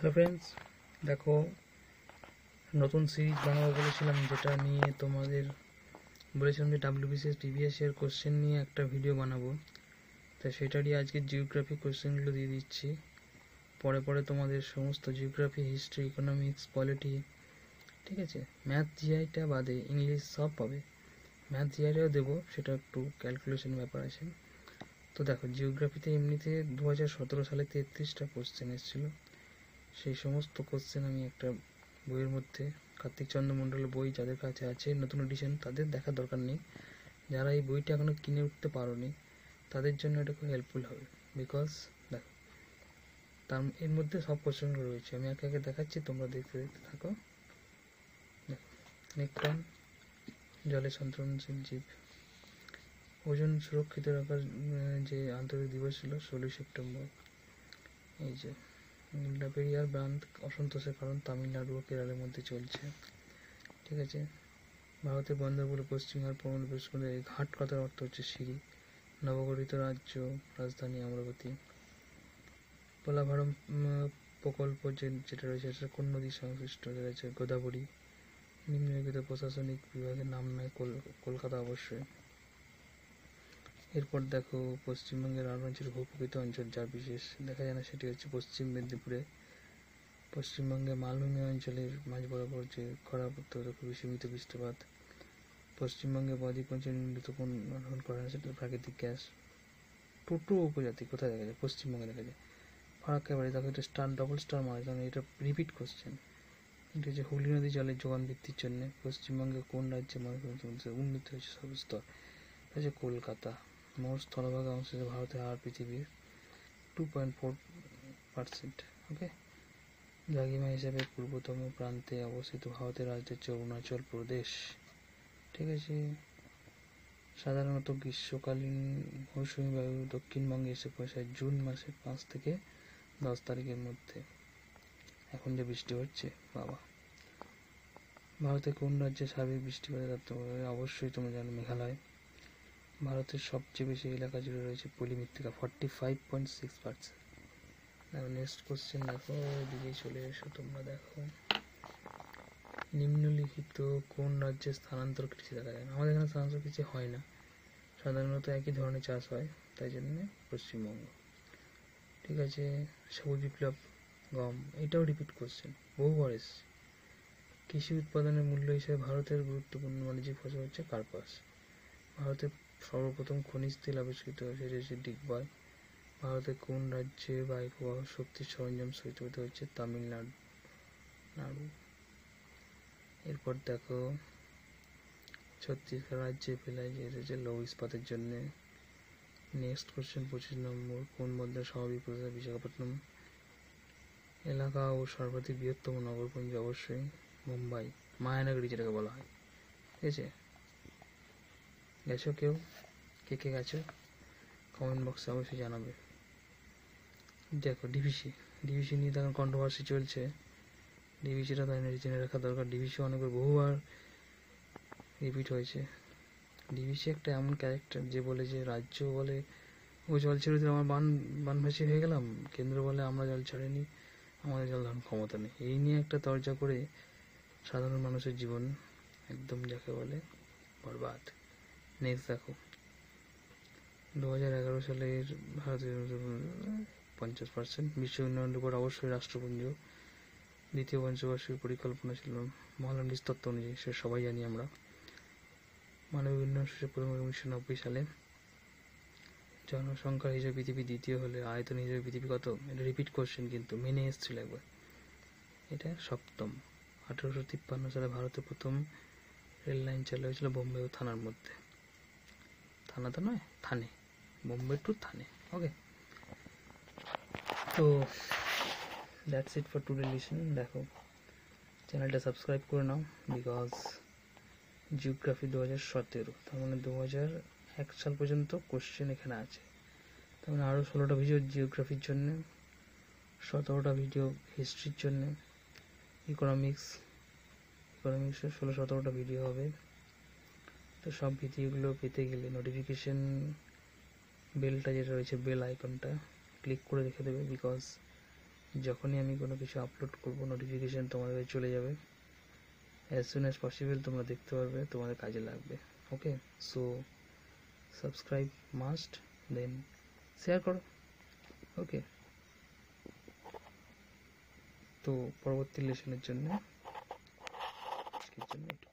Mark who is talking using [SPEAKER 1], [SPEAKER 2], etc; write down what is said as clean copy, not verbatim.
[SPEAKER 1] Hello friends, দেখো নতুন series বানাবো বলেছিলাম, যেটা নিয়ে তোমাদের বলেছিলাম যে ডাব্লিউবিসিএস টিভিএস এর কোশ্চেন নিয়ে একটা ভিডিও বানাবো। তো সেটারই আজকে জিওগ্রাফি কোশ্চেনগুলো দিয়ে দিচ্ছি। পরে পরে তোমাদের সমস্ত জিওগ্রাফি, হিস্ট্রি, ইকোনমিক্স, পলিটি, ঠিক আছে, ম্যাথ জিআইটা বাদে ইংলিশ সব পাবে। ম্যাথ জিআইটাও দেবো, সেটা একটু ক্যালকুলেশন ব্যাপার আছে। তো দেখো, জিওগ্রাফিতে এমনিতে 2017 সালে 33টা কোশ্চেন এসেছিলো। সেই সমস্ত কোশ্চেন আমি একটা বইয়ের মধ্যে, কার্তিক চন্দ্র মণ্ডলের বই যাদের কাছে আছে নতুন এডিশন, তাদের দেখার দরকার নেই। যারা এই বইটা এখনও কিনে উঠতে পারোনি তাদের জন্য এটা খুব হেল্পফুল হবে। বিকজ দেখো, এর মধ্যে সব কোশ্চেনগুলো রয়েছে। আমি একে একে দেখাচ্ছি, তোমরা দেখতে দেখতে থাকো। দেখো, নেকটন জলে সন্তরণশীল জীব। ওজন সুরক্ষিত রাখার যে আন্তর্জাতিক দিবস ছিল 16 সেপ্টেম্বর। এই যে পেরিয়ার বাঁধ অসন্তোষের কারণ তামিলনাড়ু ও কেরলের মধ্যে চলছে, ঠিক আছে। ভারতের বন্দরগুলো পশ্চিমবঙ্গের প্রবেশ করে। ঘাট কথার অর্থ হচ্ছে সিঁড়ি। নবগঠিত রাজ্য রাজধানী অমরাবতী। পোলাভারম প্রকল্প যেটা রয়েছে সেটা কোন নদীর সংশ্লিষ্ট রয়েছে? গোদাবরী। নিম্নলিখিত প্রশাসনিক বিভাগের নাম নয় কলকাতা অবশ্যই। এরপর দেখো, পশ্চিমবঙ্গের অরুণাচল ভূপ্রকৃত অঞ্চল যার বিশেষ দেখা যায় না, সেটি হচ্ছে পশ্চিম মেদিনীপুরে। পশ্চিমবঙ্গে মালভূমি অঞ্চলের মাঝ বরাবর যে খরা প্রত্যক্ষ খুবই সীমিত বৃষ্টিপাত। পশ্চিমবঙ্গে বদ্বীপ অঞ্চলে নিম্নলিখিত কোন গ্রহণ করা হয়? সেটা প্রাকৃতিক গ্যাস। টোটো উপজাতি কোথায় দেখা যায়? পশ্চিমবঙ্গে দেখা যায়। ফারাক্কা বাড়ি, দেখো এটা স্টার, ডবল স্টার মারা, কারণ এটা রিপিট কোশ্চেন। এটা হচ্ছে হুগলি নদী জলের যোগান বৃদ্ধির জন্য পশ্চিমবঙ্গে কোন রাজ্যে মানুষ উন্নত হয়েছে সর্বস্তর? এটা হচ্ছে কলকাতা। মোট স্থলভাগ অংশ ভারতের হার পৃথিবীর 2.4%। ওকে। দ্রাঘিমা হিসেবে পূর্বতম প্রান্তে অবস্থিত ভারতের রাজ্য হচ্ছে অরুণাচল প্রদেশ, ঠিক আছে। সাধারণত গ্রীষ্মকালীন মৌসুমী বায়ু দক্ষিণবঙ্গে এসে পৌঁছায় জুন মাসের 5 থেকে 10 তারিখের মধ্যে। এখন যে বৃষ্টি হচ্ছে বাবা। ভারতের কোন রাজ্যে সার্বিক বৃষ্টিপাতের অবশ্যই তোমরা জানো, মেঘালয়। ভারতের সবচেয়ে বেশি এলাকা জুড়ে রয়েছে পলি মৃত্তিকা, 45.6%। নেক্সট কোশ্চেন দেখো, এদিকে চলে এসো তোমরা। দেখো, নিম্নলিখিত কোন রাজ্যে স্থানান্তর কৃষি দেখা যায় না? আমাদের এখানে স্থানান্তর কৃষি হয় না, সাধারণত একই ধরনের চাষ হয়, তাই জন্য পশ্চিমবঙ্গ, ঠিক আছে। সবুজ বিপ্লব, গম, এটাও রিপিট কোশ্চেন, বহুবার এসছে। কৃষি উৎপাদনের মূল্য হিসেবে ভারতের গুরুত্বপূর্ণ বাণিজ্যিক ফসল হচ্ছে কার্পাস। ভারতের সর্বপ্রথম খনিজ তেল আবিষ্কৃত হয়েছে ডিগবয়। ভারতের কোন রাজ্যে বায়ুপ্রবাহ শক্তির সরঞ্জাম সহিত হচ্ছে? তামিলনাড়ু। এরপর দেখো, ছত্তিশগড় রাজ্যে ফেলায় এসেছে লৌহ ইস্পাতের জন্য। নেক্সট কোশ্চেন 25 নম্বর, কোন বন্দর স্বাভাবিক প্রসার? বিশাখাপত্তনম। এলাকা ও সর্বাধিক বৃহত্তম নগরপুঞ্জ অবশ্যই মুম্বাই, মায়ানগরী যেটাকে বলা হয়, ঠিক আছে। গেছো কেউ? কে গেছো কমেন্ট বক্সে অবশ্যই জানাবে। দেখো, ডিভিসি নিয়ে তখন কন্ট্রোভার্সি চলছে। ডিভিসিটা তাই জেনে রাখা দরকার। ডিভিসি অনেকবার বহুবার রিপিট হয়েছে। ডিভিসি একটা এমন ক্যারেক্টার যে বলে যে রাজ্য বলে ও জল ছেড়ে দিলে আমার বানভাসী হয়ে গেলাম, কেন্দ্র বলে আমরা জল ছাড়িনি, আমাদের জল ধারণ ক্ষমতা নেই। এই নিয়ে একটা তর্জা করে সাধারণ মানুষের জীবন একদম যাকে বলে বরবাদ। নেক্সট দেখো, 2011 সালের ভারতের 50% বিশ্ব উন্নয়ন রিপোর্ট অবশ্যই রাষ্ট্রপুঞ্জ। দ্বিতীয় পঞ্চবার্ষিক পরিকল্পনা ছিল মহালন্ডিস তত্ত্ব অনুযায়ী, সে সবাই জানি আমরা। মানবিক উন্নয়ন সূচক প্রথম 1990 সালে। জনসংখ্যার হিসেবে পৃথিবী দ্বিতীয় হলে আয়তন হিসেবে পৃথিবী কত? এটা রিপিট কোশ্চেন, কিন্তু মেনে এসেছিল একবার। এটা সপ্তম। 1853 সালে ভারতে প্রথম রেল লাইন চালু হয়েছিল বোম্বে ও থানার মধ্যে। থানা তো নয়, থানে, বোম্বে টু থানে। ওকে, তো that's it for today listen. দেখো, চ্যানেলটা সাবস্ক্রাইব করে নাও, বিকজ জিওগ্রাফি 2017, তার মানে 2001 সাল পর্যন্ত কোশ্চেন এখানে আছে। তার মানে আরও 16টা ভিডিও জিওগ্রাফির জন্য, 17টা ভিডিও হিস্ট্রির জন্য, ইকোনমিক্সের 16-17টা ভিডিও হবে। তো সব ভিডিওগুলো পেতে গেলে নোটিফিকেশন বেলটা যেটা রয়েছে, বেল আইকনটা ক্লিক করে রেখে দেবে, বিকজ যখনই আমি কোনো কিছু আপলোড করব নোটিফিকেশান তোমাদের কাছে চলে যাবে, অ্যাজ সুন অ্যাজ পসিবল তোমরা দেখতে পারবে, তোমাদের কাজে লাগবে। ওকে, সো সাবস্ক্রাইব মাস্ট, দেন শেয়ার করো। ওকে, তো পরবর্তী লেসনের জন্য আজকের জন্য